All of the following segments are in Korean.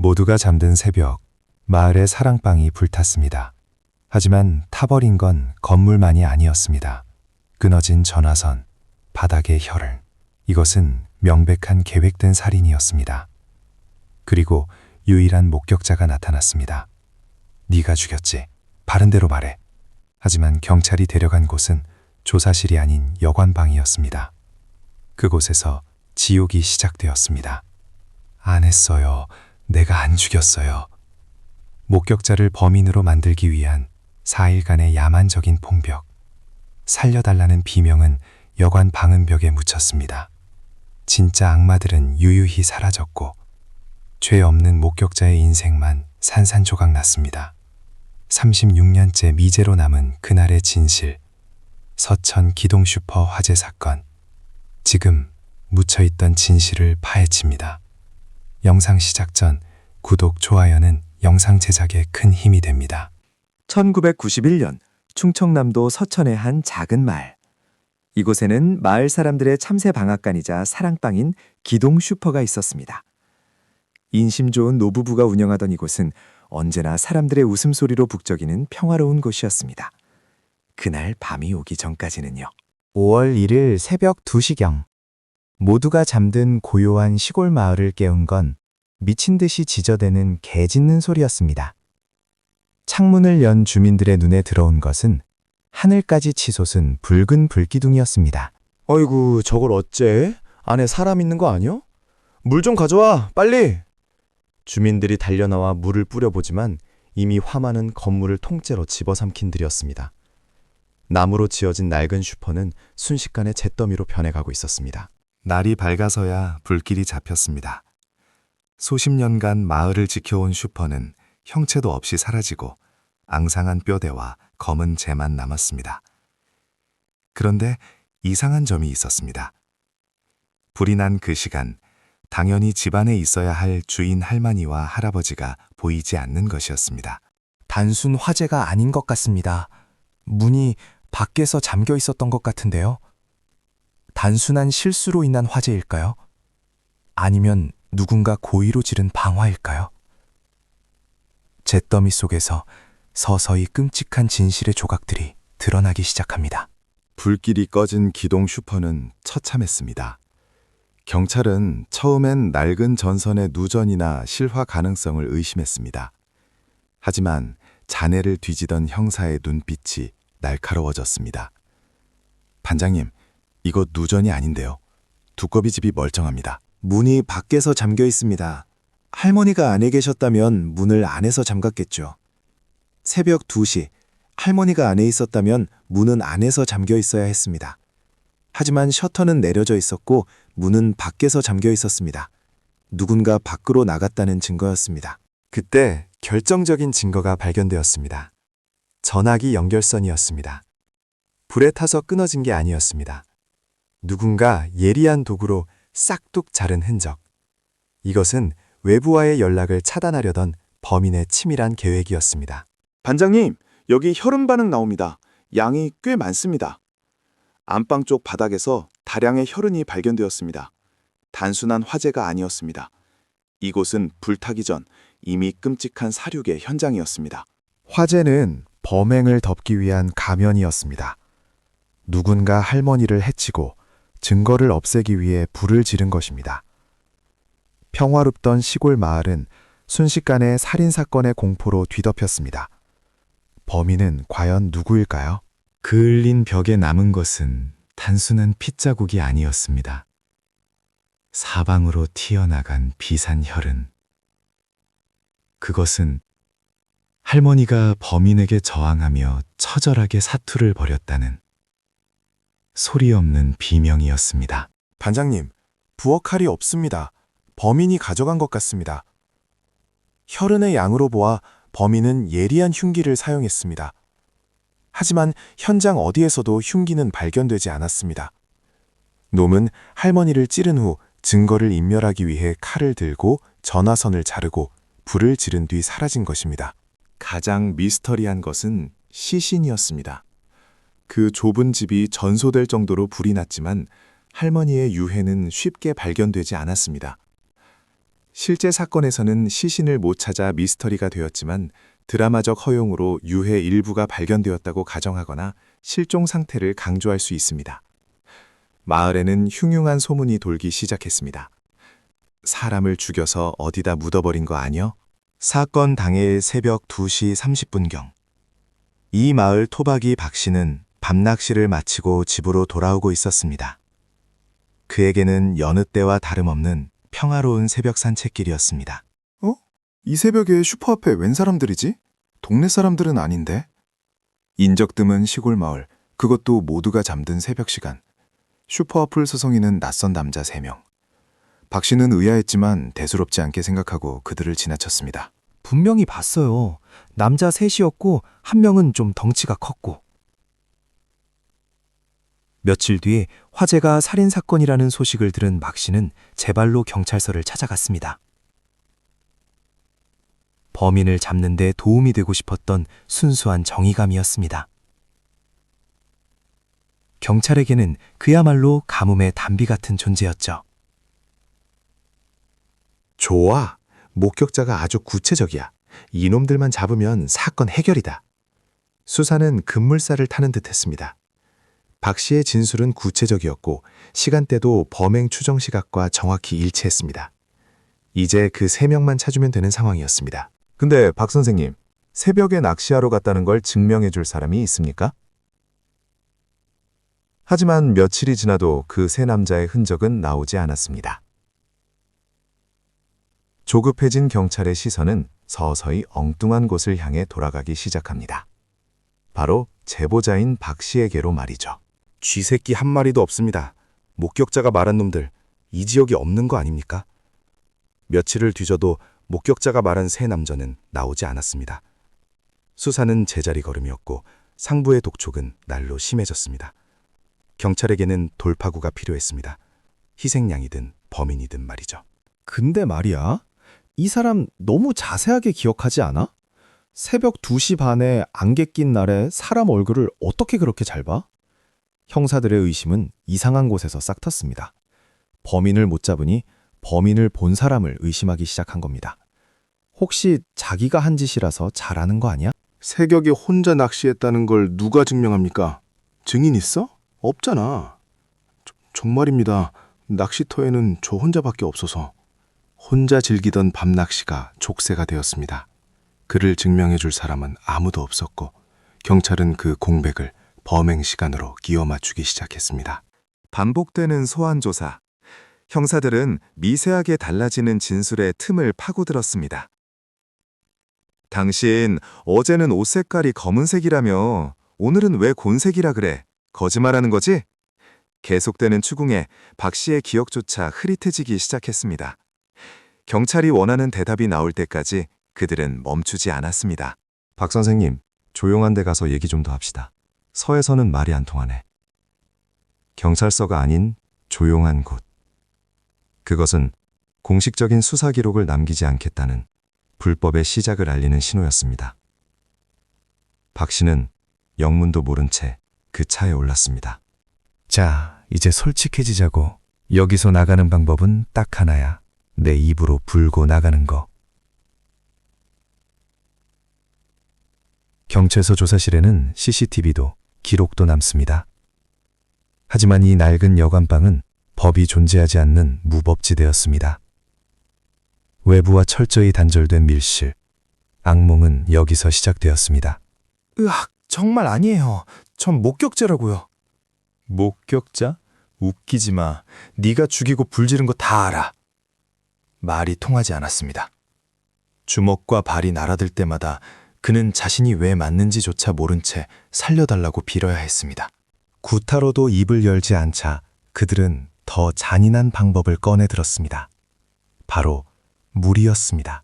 모두가 잠든 새벽, 마을의 사랑방이 불탔습니다. 하지만 타버린 건 건물만이 아니었습니다. 끊어진 전화선, 바닥의 혈흔. 이것은 명백한 계획된 살인이었습니다. 그리고 유일한 목격자가 나타났습니다. 네가 죽였지. 바른 대로 말해. 하지만 경찰이 데려간 곳은 조사실이 아닌 여관방이었습니다. 그곳에서 지옥이 시작되었습니다. 안 했어요. 내가 안 죽였어요. 목격자를 범인으로 만들기 위한 4일간의 야만적인 폭벽. 살려달라는 비명은 여관 방음벽에 묻혔습니다. 진짜 악마들은 유유히 사라졌고 죄 없는 목격자의 인생만 산산조각 났습니다. 36년째 미제로 남은 그날의 진실. 서천 기동슈퍼 화재 사건. 지금 묻혀있던 진실을 파헤칩니다. 영상 시작 전 구독, 좋아요는 영상 제작에 큰 힘이 됩니다. 1991년 충청남도 서천의 한 작은 마을. 이곳에는 마을 사람들의 참새 방앗간이자 사랑방인 기동 슈퍼가 있었습니다. 인심 좋은 노부부가 운영하던 이곳은 언제나 사람들의 웃음소리로 북적이는 평화로운 곳이었습니다. 그날 밤이 오기 전까지는요. 5월 1일 새벽 2시경. 모두가 잠든 고요한 시골 마을을 깨운 건 미친 듯이 짖어대는 개 짖는 소리였습니다. 창문을 연 주민들의 눈에 들어온 것은 하늘까지 치솟은 붉은 불기둥이었습니다. 어이구, 저걸 어째? 안에 사람 있는 거 아니야? 물 좀 가져와, 빨리! 주민들이 달려나와 물을 뿌려보지만 이미 화마는 건물을 통째로 집어삼킨 들이었습니다. 나무로 지어진 낡은 슈퍼는 순식간에 잿더미로 변해가고 있었습니다. 날이 밝아서야 불길이 잡혔습니다. 수십 년간 마을을 지켜온 슈퍼는 형체도 없이 사라지고 앙상한 뼈대와 검은 재만 남았습니다. 그런데 이상한 점이 있었습니다. 불이 난 그 시간, 당연히 집안에 있어야 할 주인 할머니와 할아버지가 보이지 않는 것이었습니다. 단순 화재가 아닌 것 같습니다. 문이 밖에서 잠겨 있었던 것 같은데요. 단순한 실수로 인한 화재일까요? 아니면 누군가 고의로 지른 방화일까요? 잿더미 속에서 서서히 끔찍한 진실의 조각들이 드러나기 시작합니다. 불길이 꺼진 기동 슈퍼는 처참했습니다. 경찰은 처음엔 낡은 전선의 누전이나 실화 가능성을 의심했습니다. 하지만 잔해를 뒤지던 형사의 눈빛이 날카로워졌습니다. 반장님, 이거 누전이 아닌데요. 두꺼비 집이 멀쩡합니다. 문이 밖에서 잠겨 있습니다. 할머니가 안에 계셨다면 문을 안에서 잠갔겠죠. 새벽 2시, 할머니가 안에 있었다면 문은 안에서 잠겨 있어야 했습니다. 하지만 셔터는 내려져 있었고 문은 밖에서 잠겨 있었습니다. 누군가 밖으로 나갔다는 증거였습니다. 그때 결정적인 증거가 발견되었습니다. 전화기 연결선이었습니다. 불에 타서 끊어진 게 아니었습니다. 누군가 예리한 도구로 싹둑 자른 흔적. 이것은 외부와의 연락을 차단하려던 범인의 치밀한 계획이었습니다. 반장님, 여기 혈흔 반응 나옵니다. 양이 꽤 많습니다. 안방 쪽 바닥에서 다량의 혈흔이 발견되었습니다. 단순한 화재가 아니었습니다. 이곳은 불타기 전 이미 끔찍한 사륙의 현장이었습니다. 화재는 범행을 덮기 위한 가면이었습니다. 누군가 할머니를 해치고 증거를 없애기 위해 불을 지른 것입니다. 평화롭던 시골 마을은 순식간에 살인사건의 공포로 뒤덮였습니다. 범인은 과연 누구일까요? 그을린 벽에 남은 것은 단순한 핏자국이 아니었습니다. 사방으로 튀어나간 비산 혈흔. 그것은 할머니가 범인에게 저항하며 처절하게 사투를 벌였다는 소리 없는 비명이었습니다. 반장님, 부엌 칼이 없습니다. 범인이 가져간 것 같습니다. 혈흔의 양으로 보아 범인은 예리한 흉기를 사용했습니다. 하지만 현장 어디에서도 흉기는 발견되지 않았습니다. 놈은 할머니를 찌른 후 증거를 인멸하기 위해 칼을 들고 전화선을 자르고 불을 지른 뒤 사라진 것입니다. 가장 미스터리한 것은 시신이었습니다. 그 좁은 집이 전소될 정도로 불이 났지만 할머니의 유해는 쉽게 발견되지 않았습니다. 실제 사건에서는 시신을 못 찾아 미스터리가 되었지만 드라마적 허용으로 유해 일부가 발견되었다고 가정하거나 실종 상태를 강조할 수 있습니다. 마을에는 흉흉한 소문이 돌기 시작했습니다. 사람을 죽여서 어디다 묻어버린 거 아니여? 사건 당일 새벽 2시 30분경. 이 마을 토박이 박 씨는 밤낚시를 마치고 집으로 돌아오고 있었습니다. 그에게는 여느 때와 다름없는 평화로운 새벽 산책길이었습니다. 이 새벽에 슈퍼 앞에 웬 사람들이지? 동네 사람들은 아닌데? 인적 드문 시골 마을, 그것도 모두가 잠든 새벽 시간. 슈퍼 앞을 서성이는 낯선 남자 3명. 박 씨는 의아했지만 대수롭지 않게 생각하고 그들을 지나쳤습니다. 분명히 봤어요. 남자 셋이었고 한 명은 좀 덩치가 컸고. 며칠 뒤 화재가 살인사건이라는 소식을 들은 막 씨는 제 발로 경찰서를 찾아갔습니다. 범인을 잡는 데 도움이 되고 싶었던 순수한 정의감이었습니다. 경찰에게는 그야말로 가뭄의 단비 같은 존재였죠. 좋아. 목격자가 아주 구체적이야. 이놈들만 잡으면 사건 해결이다. 수사는 급물살을 타는 듯 했습니다. 박 씨의 진술은 구체적이었고 시간대도 범행 추정 시각과 정확히 일치했습니다. 이제 그 3명만 찾으면 되는 상황이었습니다. 근데 박 선생님, 새벽에 낚시하러 갔다는 걸 증명해 줄 사람이 있습니까? 하지만 며칠이 지나도 그 세 남자의 흔적은 나오지 않았습니다. 조급해진 경찰의 시선은 서서히 엉뚱한 곳을 향해 돌아가기 시작합니다. 바로 제보자인 박 씨에게로 말이죠. 쥐새끼 한 마리도 없습니다. 목격자가 말한 놈들, 이 지역에 없는 거 아닙니까? 며칠을 뒤져도 목격자가 말한 3 남자는 나오지 않았습니다. 수사는 제자리 걸음이었고 상부의 독촉은 날로 심해졌습니다. 경찰에게는 돌파구가 필요했습니다. 희생양이든 범인이든 말이죠. 근데 말이야, 이 사람 너무 자세하게 기억하지 않아? 새벽 2시 반에 안개 낀 날에 사람 얼굴을 어떻게 그렇게 잘 봐? 형사들의 의심은 이상한 곳에서 싹 텄습니다. 범인을 못 잡으니 범인을 본 사람을 의심하기 시작한 겁니다. 혹시 자기가 한 짓이라서 잘하는 거 아니야? 새벽에 혼자 낚시했다는 걸 누가 증명합니까? 증인 있어? 없잖아. 정말입니다. 낚시터에는 저 혼자밖에 없어서. 혼자 즐기던 밤낚시가 족쇄가 되었습니다. 그를 증명해 줄 사람은 아무도 없었고 경찰은 그 공백을 범행 시간으로 끼워 맞추기 시작했습니다. 반복되는 소환 조사. 형사들은 미세하게 달라지는 진술의 틈을 파고들었습니다. 당신 어제는 옷 색깔이 검은색이라며 오늘은 왜 곤색이라 그래? 거짓말하는 거지? 계속되는 추궁에 박 씨의 기억조차 흐릿해지기 시작했습니다. 경찰이 원하는 대답이 나올 때까지 그들은 멈추지 않았습니다. 박 선생님, 조용한 데 가서 얘기 좀 더 합시다. 서에서는 말이 안 통하네. 경찰서가 아닌 조용한 곳. 그것은 공식적인 수사 기록을 남기지 않겠다는 불법의 시작을 알리는 신호였습니다. 박 씨는 영문도 모른 채 그 차에 올랐습니다. 자, 이제 솔직해지자고. 여기서 나가는 방법은 딱 하나야. 내 입으로 불고 나가는 거. 경찰서 조사실에는 CCTV도 기록도 남습니다. 하지만 이 낡은 여관방은 법이 존재하지 않는 무법지대였습니다. 외부와 철저히 단절된 밀실. 악몽은 여기서 시작되었습니다. 으악, 정말 아니에요. 전 목격자라고요. 목격자? 웃기지 마. 네가 죽이고 불 지른 거 다 알아. 말이 통하지 않았습니다. 주먹과 발이 날아들 때마다 그는 자신이 왜 맞는지조차 모른 채 살려달라고 빌어야 했습니다. 구타로도 입을 열지 않자 그들은 더 잔인한 방법을 꺼내들었습니다. 바로 물이었습니다.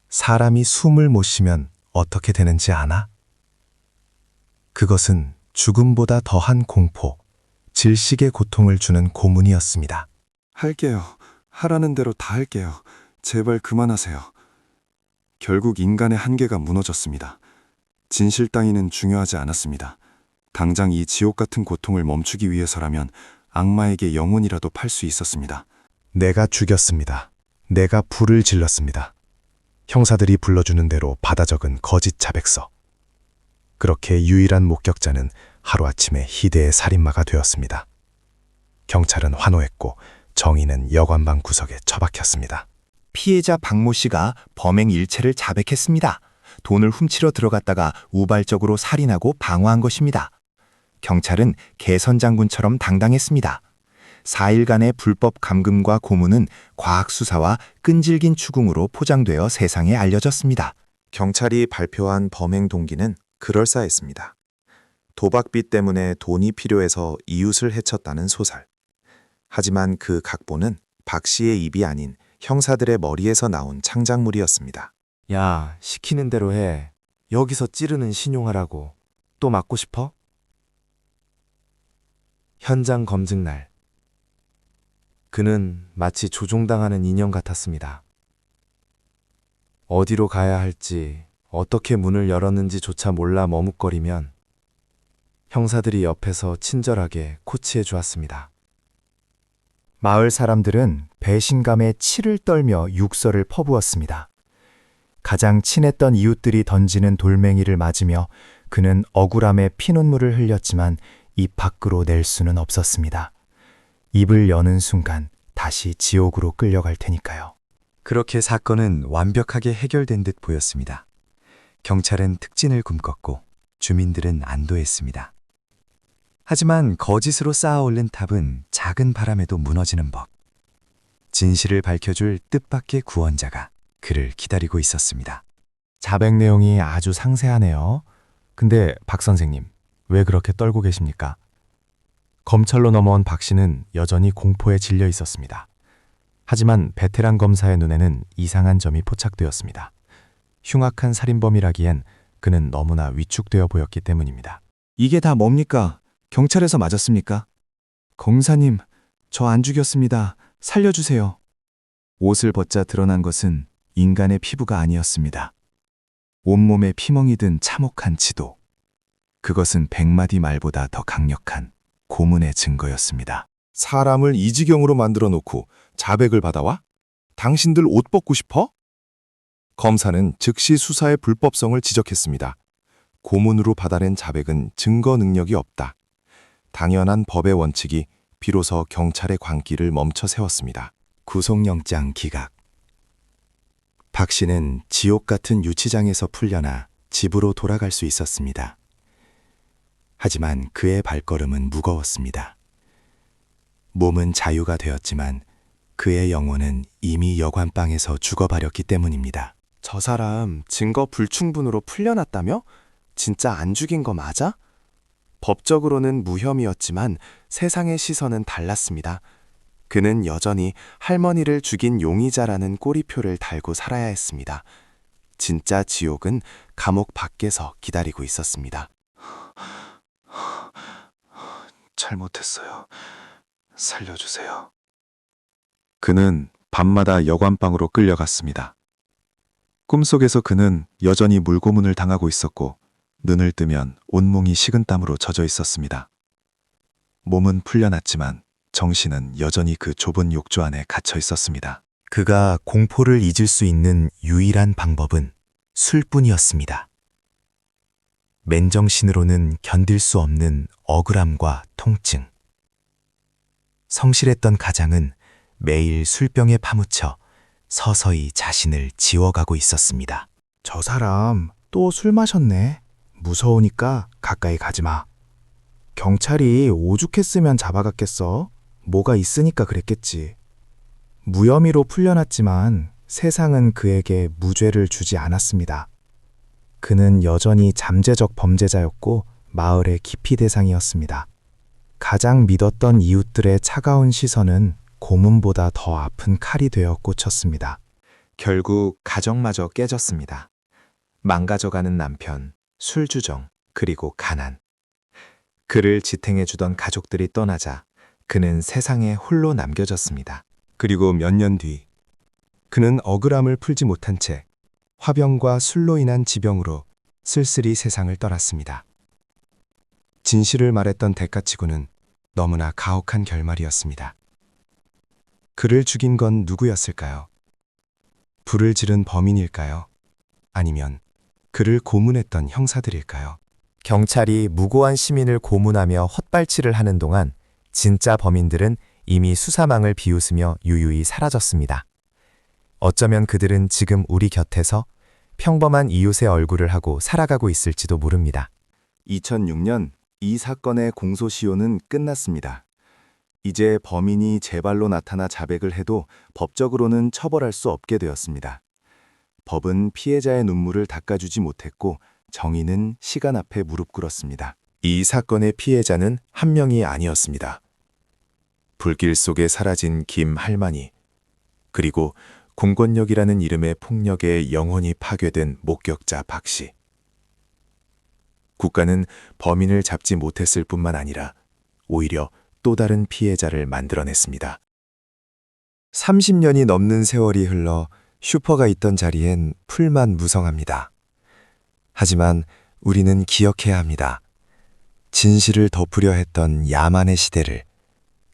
사람이 숨을 못 쉬면 어떻게 되는지 아나? 그것은 죽음보다 더한 공포, 질식의 고통을 주는 고문이었습니다. 할게요. 하라는 대로 다 할게요. 제발 그만하세요. 결국 인간의 한계가 무너졌습니다. 진실 따위는 중요하지 않았습니다. 당장 이 지옥 같은 고통을 멈추기 위해서라면 악마에게 영혼이라도 팔 수 있었습니다. 내가 죽였습니다. 내가 불을 질렀습니다. 형사들이 불러주는 대로 받아 적은 거짓 자백서. 그렇게 유일한 목격자는 하루아침에 희대의 살인마가 되었습니다. 경찰은 환호했고 정의는 여관방 구석에 처박혔습니다. 피해자 박모 씨가 범행 일체를 자백했습니다. 돈을 훔치러 들어갔다가 우발적으로 살인하고 방어한 것입니다. 경찰은 개선장군처럼 당당했습니다. 4일간의 불법 감금과 고문은 과학수사와 끈질긴 추궁으로 포장되어 세상에 알려졌습니다. 경찰이 발표한 범행 동기는 그럴싸했습니다. 도박빚 때문에 돈이 필요해서 이웃을 해쳤다는 소설. 하지만 그 각본은 박 씨의 입이 아닌 형사들의 머리에서 나온 창작물이었습니다. 야, 시키는 대로 해. 여기서 찌르는 신용하라고. 또 맞고 싶어? 현장 검증 날. 그는 마치 조종당하는 인형 같았습니다. 어디로 가야 할지, 어떻게 문을 열었는지조차 몰라 머뭇거리면 형사들이 옆에서 친절하게 코치해 주었습니다. 마을 사람들은 배신감에 치를 떨며 육설을 퍼부었습니다. 가장 친했던 이웃들이 던지는 돌멩이를 맞으며 그는 억울함에 피눈물을 흘렸지만 입 밖으로 낼 수는 없었습니다. 입을 여는 순간 다시 지옥으로 끌려갈 테니까요. 그렇게 사건은 완벽하게 해결된 듯 보였습니다. 경찰은 특진을 꿈꿨고 주민들은 안도했습니다. 하지만 거짓으로 쌓아올린 탑은 작은 바람에도 무너지는 법. 진실을 밝혀줄 뜻밖의 구원자가 그를 기다리고 있었습니다. 자백 내용이 아주 상세하네요. 근데 박 선생님, 왜 그렇게 떨고 계십니까? 검찰로 넘어온 박 씨는 여전히 공포에 질려 있었습니다. 하지만 베테랑 검사의 눈에는 이상한 점이 포착되었습니다. 흉악한 살인범이라기엔 그는 너무나 위축되어 보였기 때문입니다. 이게 다 뭡니까? 경찰에서 맞았습니까? 검사님, 저 안 죽였습니다. 살려주세요. 옷을 벗자 드러난 것은 인간의 피부가 아니었습니다. 온몸에 피멍이 든 참혹한 지도. 그것은 100마디 말보다 더 강력한 고문의 증거였습니다. 사람을 이 지경으로 만들어 놓고 자백을 받아와? 당신들 옷 벗고 싶어? 검사는 즉시 수사의 불법성을 지적했습니다. 고문으로 받아낸 자백은 증거 능력이 없다. 당연한 법의 원칙이 비로소 경찰의 광기를 멈춰 세웠습니다. 구속영장 기각. 박 씨는 지옥 같은 유치장에서 풀려나 집으로 돌아갈 수 있었습니다. 하지만 그의 발걸음은 무거웠습니다. 몸은 자유가 되었지만 그의 영혼은 이미 여관방에서 죽어버렸기 때문입니다. 저 사람 증거 불충분으로 풀려났다며? 진짜 안 죽인 거 맞아? 법적으로는 무혐의였지만 세상의 시선은 달랐습니다. 그는 여전히 할머니를 죽인 용의자라는 꼬리표를 달고 살아야 했습니다. 진짜 지옥은 감옥 밖에서 기다리고 있었습니다. 잘못했어요. 살려주세요. 그는 밤마다 여관방으로 끌려갔습니다. 꿈속에서 그는 여전히 물고문을 당하고 있었고 눈을 뜨면 온몸이 식은땀으로 젖어 있었습니다. 몸은 풀려났지만 정신은 여전히 그 좁은 욕조 안에 갇혀 있었습니다. 그가 공포를 잊을 수 있는 유일한 방법은 술뿐이었습니다. 맨정신으로는 견딜 수 없는 억울함과 통증. 성실했던 가장은 매일 술병에 파묻혀 서서히 자신을 지워가고 있었습니다. 저 사람 또 술 마셨네. 무서우니까 가까이 가지 마. 경찰이 오죽했으면 잡아갔겠어? 뭐가 있으니까 그랬겠지. 무혐의로 풀려났지만 세상은 그에게 무죄를 주지 않았습니다. 그는 여전히 잠재적 범죄자였고 마을의 기피 대상이었습니다. 가장 믿었던 이웃들의 차가운 시선은 고문보다 더 아픈 칼이 되어 꽂혔습니다. 결국 가정마저 깨졌습니다. 망가져가는 남편, 술주정, 그리고 가난. 그를 지탱해주던 가족들이 떠나자 그는 세상에 홀로 남겨졌습니다. 그리고 몇 년 뒤, 그는 억울함을 풀지 못한 채 화병과 술로 인한 지병으로 쓸쓸히 세상을 떠났습니다. 진실을 말했던 대가치고는 너무나 가혹한 결말이었습니다. 그를 죽인 건 누구였을까요? 불을 지른 범인일까요? 아니면 그를 고문했던 형사들일까요? 경찰이 무고한 시민을 고문하며 헛발질을 하는 동안 진짜 범인들은 이미 수사망을 비웃으며 유유히 사라졌습니다. 어쩌면 그들은 지금 우리 곁에서 평범한 이웃의 얼굴을 하고 살아가고 있을지도 모릅니다. 2006년 이 사건의 공소시효는 끝났습니다. 이제 범인이 제 발로 나타나 자백을 해도 법적으로는 처벌할 수 없게 되었습니다. 법은 피해자의 눈물을 닦아주지 못했고 정의는 시간 앞에 무릎 꿇었습니다. 이 사건의 피해자는 한 명이 아니었습니다. 불길 속에 사라진 김 할머니, 그리고 공권력이라는 이름의 폭력에 영혼이 파괴된 목격자 박 씨. 국가는 범인을 잡지 못했을 뿐만 아니라 오히려 또 다른 피해자를 만들어냈습니다. 30년이 넘는 세월이 흘러 슈퍼가 있던 자리엔 풀만 무성합니다. 하지만 우리는 기억해야 합니다. 진실을 덮으려 했던 야만의 시대를,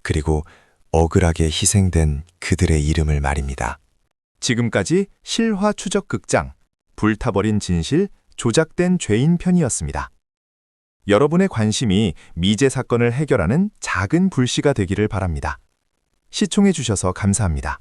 그리고 억울하게 희생된 그들의 이름을 말입니다. 지금까지 실화 추적 극장, 불타버린 진실, 조작된 죄인 편이었습니다. 여러분의 관심이 미제 사건을 해결하는 작은 불씨가 되기를 바랍니다. 시청해 주셔서 감사합니다.